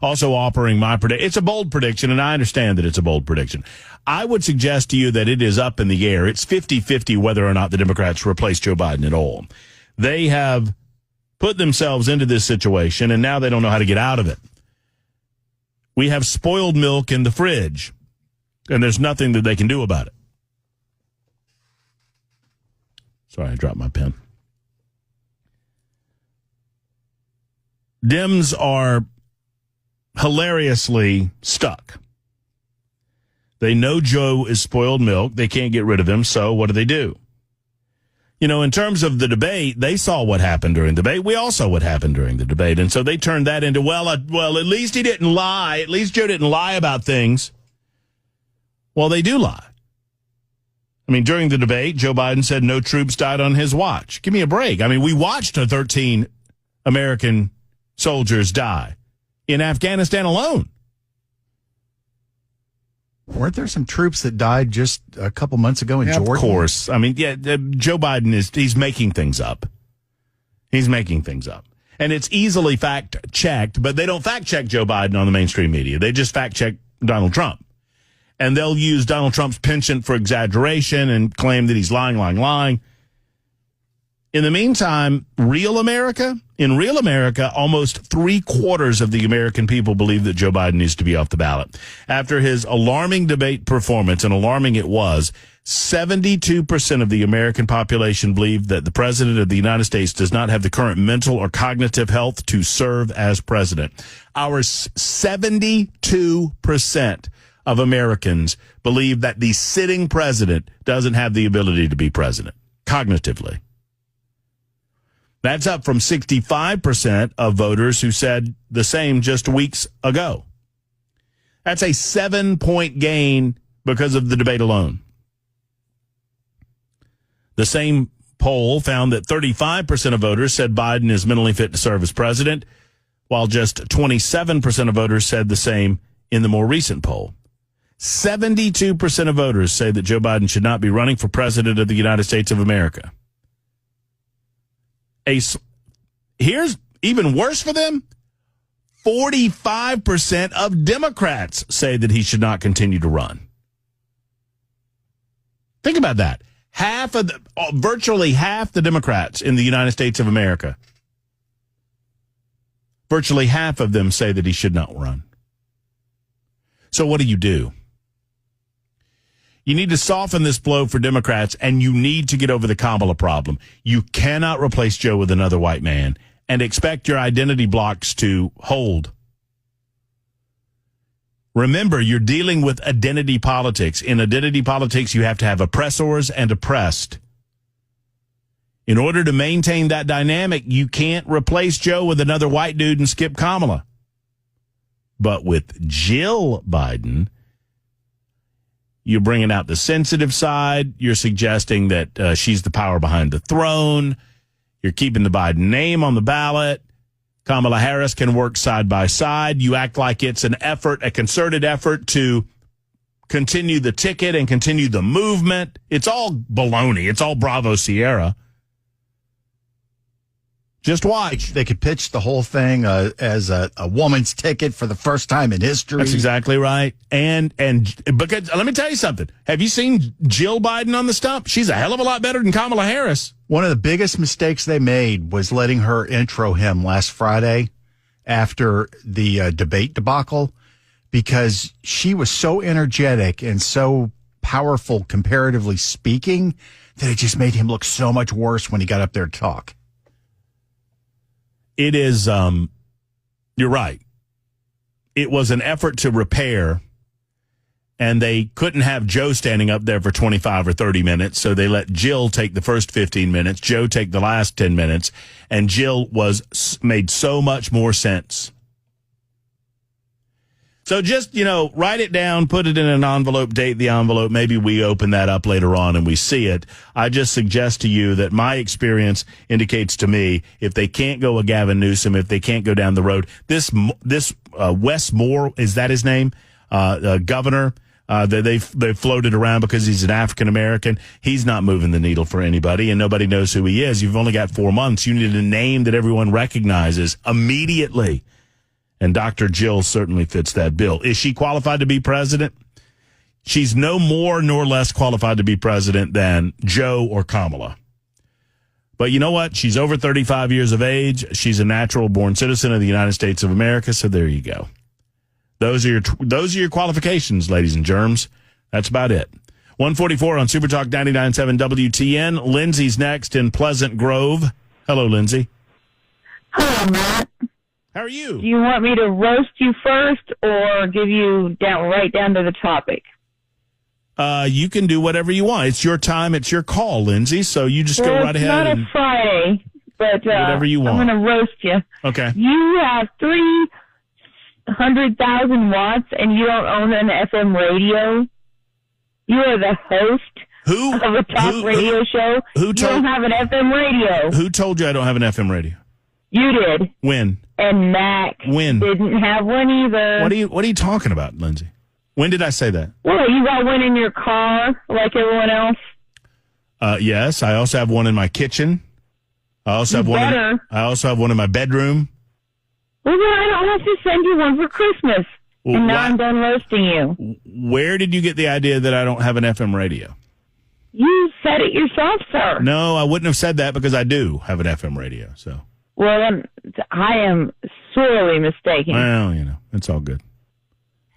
Also offering my prediction. It's a bold prediction, and I understand that it's a bold prediction. I would suggest to you that it is up in the air. It's 50-50 whether or not the Democrats replace Joe Biden at all. They have put themselves into this situation, and now they don't know how to get out of it. We have spoiled milk in the fridge, and there's nothing that they can do about it. Sorry, I dropped my pen. Dems are hilariously stuck. They know Joe is spoiled milk. They can't get rid of him, so what do? You know, in terms of the debate, they saw what happened during the debate. We all saw what happened during the debate, and so they turned that into, well, at least he didn't lie. At least Joe didn't lie about things. Well, they do lie. I mean, during the debate, Joe Biden said no troops died on his watch. Give me a break. I mean, we watched 13 American soldiers die in Afghanistan alone. Weren't there some troops that died just a couple months ago in Jordan? Of course. I mean, Joe Biden he's making things up. He's making things up. And it's easily fact-checked, but they don't fact-check Joe Biden on the mainstream media. They just fact-check Donald Trump. And they'll use Donald Trump's penchant for exaggeration and claim that he's lying. In the meantime, in real America, almost 3/4 of the American people believe that Joe Biden needs to be off the ballot. After his alarming debate performance, and alarming it was, 72% of the American population believe that the president of the United States does not have the current mental or cognitive health to serve as president. Our 72% of Americans believe that the sitting president doesn't have the ability to be president, cognitively. That's up from 65% of voters who said the same just weeks ago. That's a 7-point gain because of the debate alone. The same poll found that 35% of voters said Biden is mentally fit to serve as president, while just 27% of voters said the same in the more recent poll. 72% of voters say that Joe Biden should not be running for president of the United States of America. Here's even worse for them. 45% of Democrats say that he should not continue to run. Think about that. Virtually half the Democrats in the United States of America, virtually half of them say that he should not run. So what do? You need to soften this blow for Democrats, and you need to get over the Kamala problem. You cannot replace Joe with another white man and expect your identity blocks to hold. Remember, you're dealing with identity politics. In identity politics, you have to have oppressors and oppressed. In order to maintain that dynamic, you can't replace Joe with another white dude and skip Kamala. But with Jill Biden, you're bringing out the sensitive side. You're suggesting that she's the power behind the throne. You're keeping the Biden name on the ballot. Kamala Harris can work side by side. You act like it's an effort, a concerted effort to continue the ticket and continue the movement. It's all baloney. It's all Bravo Sierra. Just watch. They could pitch the whole thing as a woman's ticket for the first time in history. That's exactly right. And because let me tell you something. Have you seen Jill Biden on the stump? She's a hell of a lot better than Kamala Harris. One of the biggest mistakes they made was letting her intro him last Friday after the debate debacle, because she was so energetic and so powerful, comparatively speaking, that it just made him look so much worse when he got up there to talk. It is, you're right. It was an effort to repair, and they couldn't have Joe standing up there for 25 or 30 minutes, so they let Jill take the first 15 minutes, Joe take the last 10 minutes, and Jill made so much more sense. So just, write it down, put it in an envelope, date the envelope. Maybe we open that up later on and we see it. I just suggest to you that my experience indicates to me, if they can't go with Gavin Newsom, if they can't go down the road, this Wes Moore, is that his name? Governor, that they floated around because he's an African American. He's not moving the needle for anybody, and nobody knows who he is. You've only got 4 months. You need a name that everyone recognizes immediately. And Dr. Jill certainly fits that bill. Is she qualified to be president? She's no more nor less qualified to be president than Joe or Kamala. But you know what? She's over 35 years of age. She's a natural-born citizen of the United States of America, so there you go. Those are your qualifications, ladies and germs. That's about it. 144 on Super Talk 99.7 WTN. Lindsay's next in Pleasant Grove. Hello, Lindsay. Hello, Matt. How are you? Do you want me to roast you first or give you right down to the topic? You can do whatever you want. It's your time. It's your call, Lindsay. So you just go right ahead. It's not a Friday, but whatever you want. I'm going to roast you. Okay. You have 300,000 watts and you don't own an FM radio? You are the host of a talk radio show. You don't have an FM radio. Who told you I don't have an FM radio? You did. When? And Mac didn't have one either. What are you talking about, Lindsay? When did I say that? Well, you got one in your car like everyone else. Yes, I also have one in my kitchen. I also have one in my bedroom. Well, then I don't have to send you one for Christmas. Well, and now I'm done roasting you. Where did you get the idea that I don't have an FM radio? You said it yourself, sir. No, I wouldn't have said that because I do have an FM radio. So. Well, then I am sorely mistaken. Well, it's all good.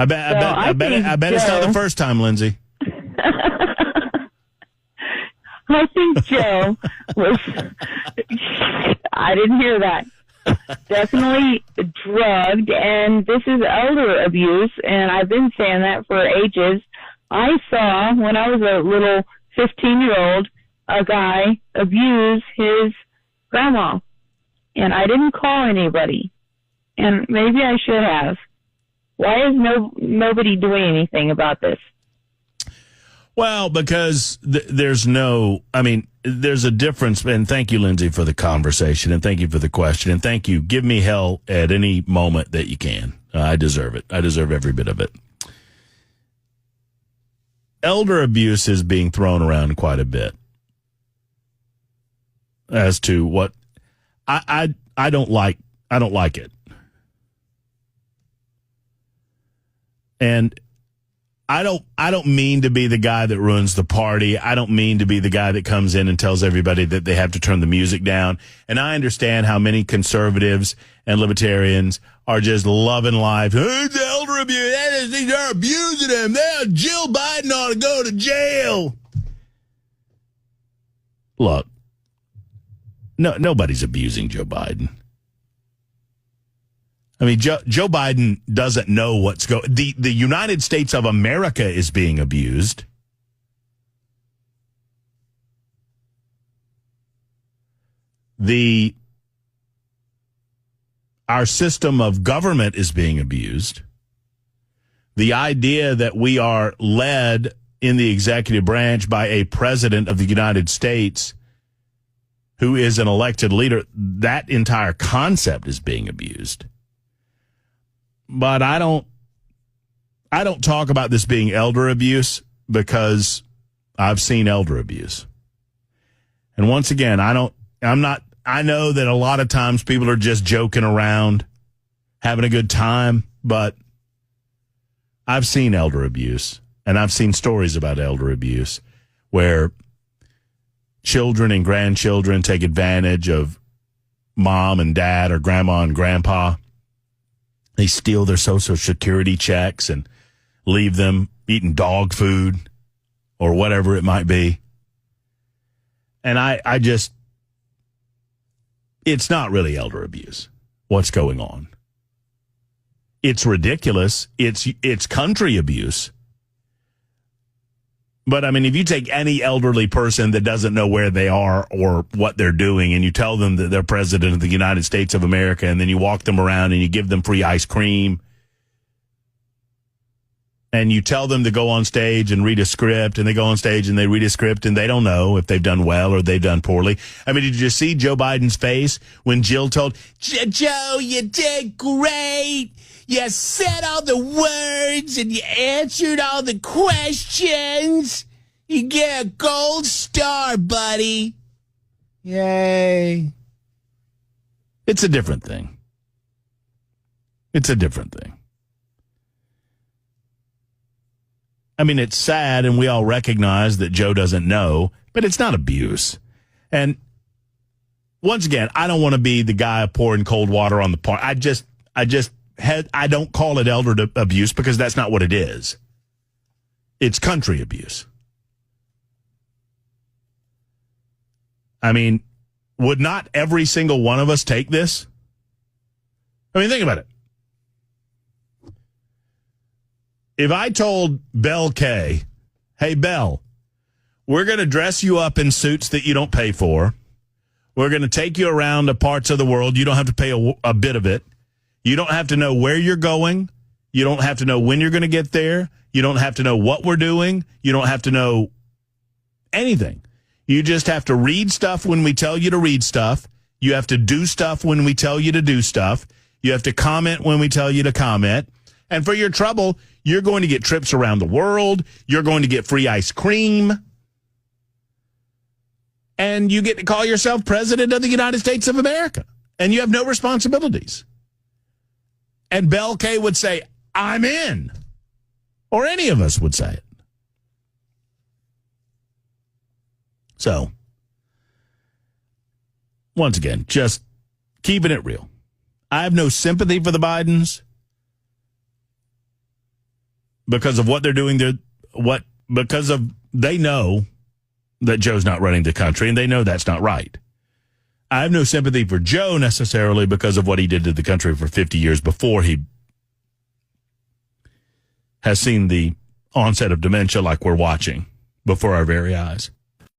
I bet it's not the first time, Lindsay. I think Joe was. I didn't hear that. Definitely drugged, and this is elder abuse, and I've been saying that for ages. I saw, when I was a little 15-year-old, a guy abuse his grandma, and I didn't call anybody, and maybe I should have. Why is nobody doing anything about this? Well, because there's a difference, and thank you, Lindsay, for the conversation, and thank you for the question, and thank you. Give me hell at any moment that you can. I deserve it. I deserve every bit of it. Elder abuse is being thrown around quite a bit as to what I don't like. I don't like it. And I don't mean to be the guy that ruins the party. I don't mean to be the guy that comes in and tells everybody that they have to turn the music down. And I understand how many conservatives and libertarians are just loving life. It's elder abuse. They're abusing him. Jill Biden ought to go to jail. Look, nobody's abusing Joe Biden. I mean, Joe Biden doesn't know what's going. The United States of America is being abused. Our system of government is being abused. The idea that we are led in the executive branch by a president of the United States who is an elected leader, that entire concept is being abused. But I don't talk about this being elder abuse because I've seen elder abuse. And once again, I know that a lot of times people are just joking around, having a good time, but I've seen elder abuse, and I've seen stories about elder abuse where children and grandchildren take advantage of mom and dad or grandma and grandpa. They steal their Social Security checks and leave them eating dog food or whatever it might be. And I just, it's not really elder abuse, what's going on. It's ridiculous. It's country abuse. But, I mean, if you take any elderly person that doesn't know where they are or what they're doing and you tell them that they're president of the United States of America and then you walk them around and you give them free ice cream and you tell them to go on stage and read a script and they go on stage and they read a script and they don't know if they've done well or they've done poorly. I mean, did you see Joe Biden's face when Jill told, Joe, you did great. You said all the words and you answered all the questions. You get a gold star, buddy. Yay. It's a different thing. It's a different thing. I mean, it's sad, and we all recognize that Joe doesn't know, but it's not abuse. And once again, I don't want to be the guy pouring cold water on the part. I don't call it elder abuse because that's not what it is. It's country abuse. I mean, would not every single one of us take this? I mean, think about it. If I told Belle Kay, hey, Belle, we're going to dress you up in suits that you don't pay for. We're going to take you around to parts of the world. You don't have to pay a bit of it. You don't have to know where you're going. You don't have to know when you're going to get there. You don't have to know what we're doing. You don't have to know anything. You just have to read stuff when we tell you to read stuff. You have to do stuff when we tell you to do stuff. You have to comment when we tell you to comment. And for your trouble, you're going to get trips around the world. You're going to get free ice cream. And you get to call yourself President of the United States of America. And you have no responsibilities. And Belle Kay would say, I'm in. Or any of us would say it. So, once again, just keeping it real. I have no sympathy for the Bidens because of what they're doing. Because they know that Joe's not running the country, and they know that's not right. I have no sympathy for Joe necessarily because of what he did to the country for 50 years before he has seen the onset of dementia like we're watching before our very eyes.